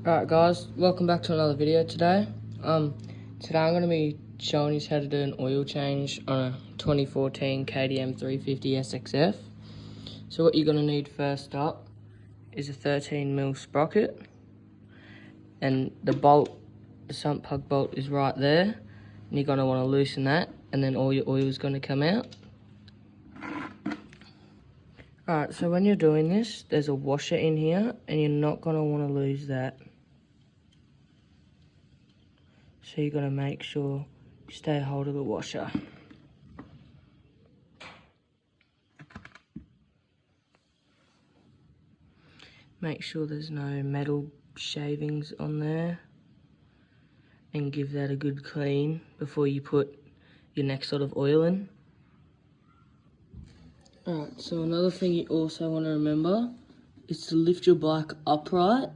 Alright guys, welcome back to another video today. Today I'm going to be showing you how to do an oil change on a 2014 KTM 350 SXF. So what you're going to need first up is a 13mm sprocket, and the bolt, the sump plug bolt is right there, and you're going to want to loosen that, and then all your oil is going to come out. Alright, so when you're doing this, there's a washer in here, and you're not going to want to lose that. So you're going to make sure you stay hold of the washer. Make sure there's no metal shavings on there, and give that a good clean before you put your next lot of oil in. Alright, so another thing you also want to remember is to lift your bike upright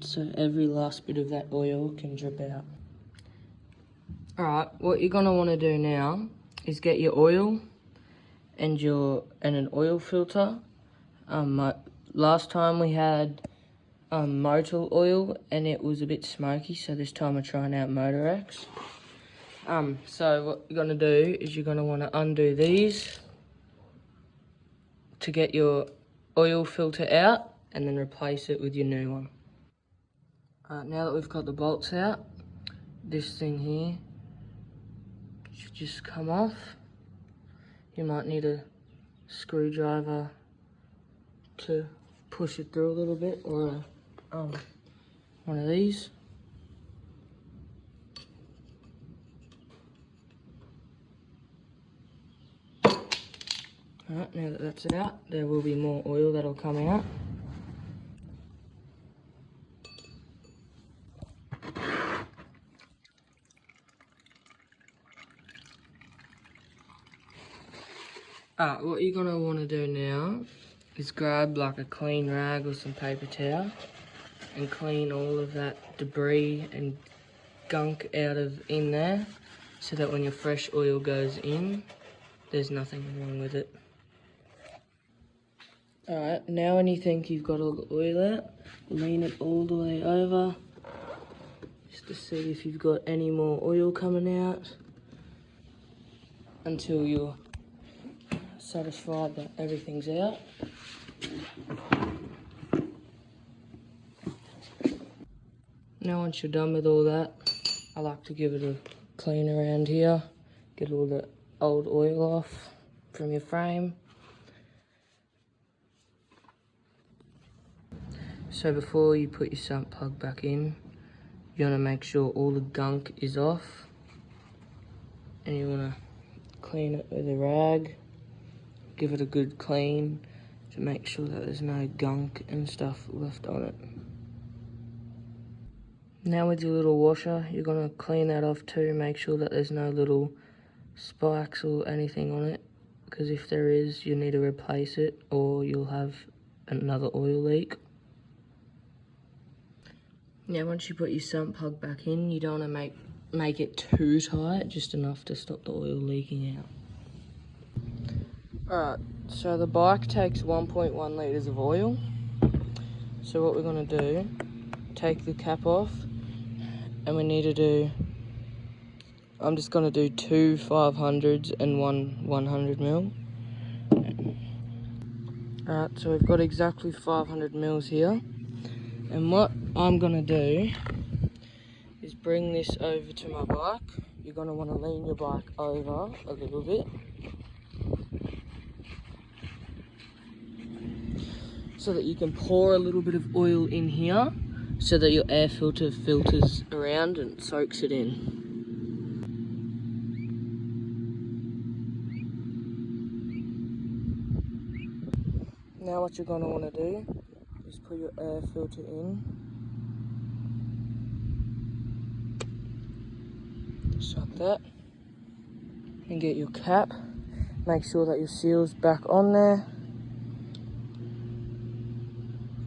so every last bit of that oil can drip out. Alright, what you're going to want to do now is get your oil and an oil filter. Last time we had motor oil and it was a bit smoky, so this time we're trying out Motorex. So what you're going to do is you're going to want to undo these to get your oil filter out and then replace it with your new one. Now that we've got the bolts out, this thing here should just come off. You might need a screwdriver to push it through a little bit, or one of these. Alright, now that that's out, there will be more oil that'll come out. Alright, what you're going to want to do now is grab like a clean rag or some paper towel and clean all of that debris and gunk out of in there, so that when your fresh oil goes in, there's nothing wrong with it. Alright, now when you think you've got all the oil out, lean it all the way over just to see if you've got any more oil coming out until you're satisfied that everything's out. Now once you're done with all that, I like to give it a clean around here, get all the old oil off from your frame. So before you put your sump plug back in, you want to make sure all the gunk is off, and you want to clean it with a rag, give it a good clean to make sure that there's no gunk and stuff left on it. Now with your little washer, you're going to clean that off too, make sure that there's no little spikes or anything on it, because if there is, you need to replace it or you'll have another oil leak. Now once you put your sump plug back in, you don't want to make it too tight, just enough to stop the oil leaking out. Alright, so the bike takes 1.1 litres of oil. So what we're going to do, take the cap off, and we need to do, I'm just going to do 2 500s and 1 100mm. Alright, so we've got exactly 500mm here. And what I'm going to do is bring this over to my bike. You're going to want to lean your bike over a little bit, so that you can pour a little bit of oil in here, so that your air filter filters around and soaks it in. Now what you're going to want to do is put your air filter in, just like that, and get your cap. Make sure that your seal's back on there,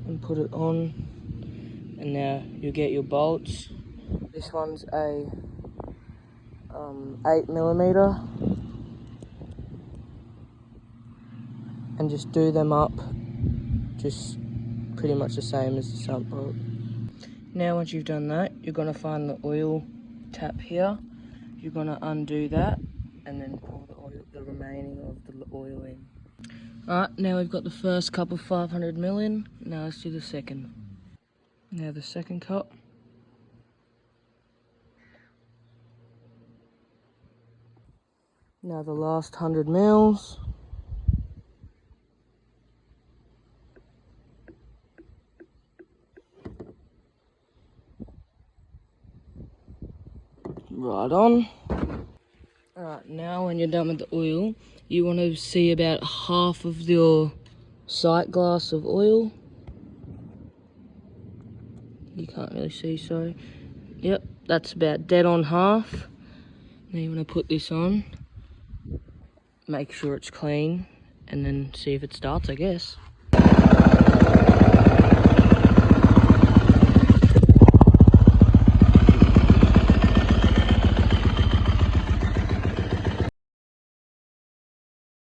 and put it on. And now you get your bolts. This one's a 8mm, and just do them up just pretty much the same as the sump bolt. Now once you've done that, you're going to find the oil tap here. You're going to undo that and then pour the remaining of the oil in. Alright, now we've got the first cup of 500 ml in. Now let's do the second. Now the second cup. Now the last 100 mils. Right on. Alright, now when you're done with the oil, you want to see about half of your sight glass of oil. You can't really see, sorry. Yep, that's about dead on half. Now you want to put this on, make sure it's clean, and then see if it starts, I guess.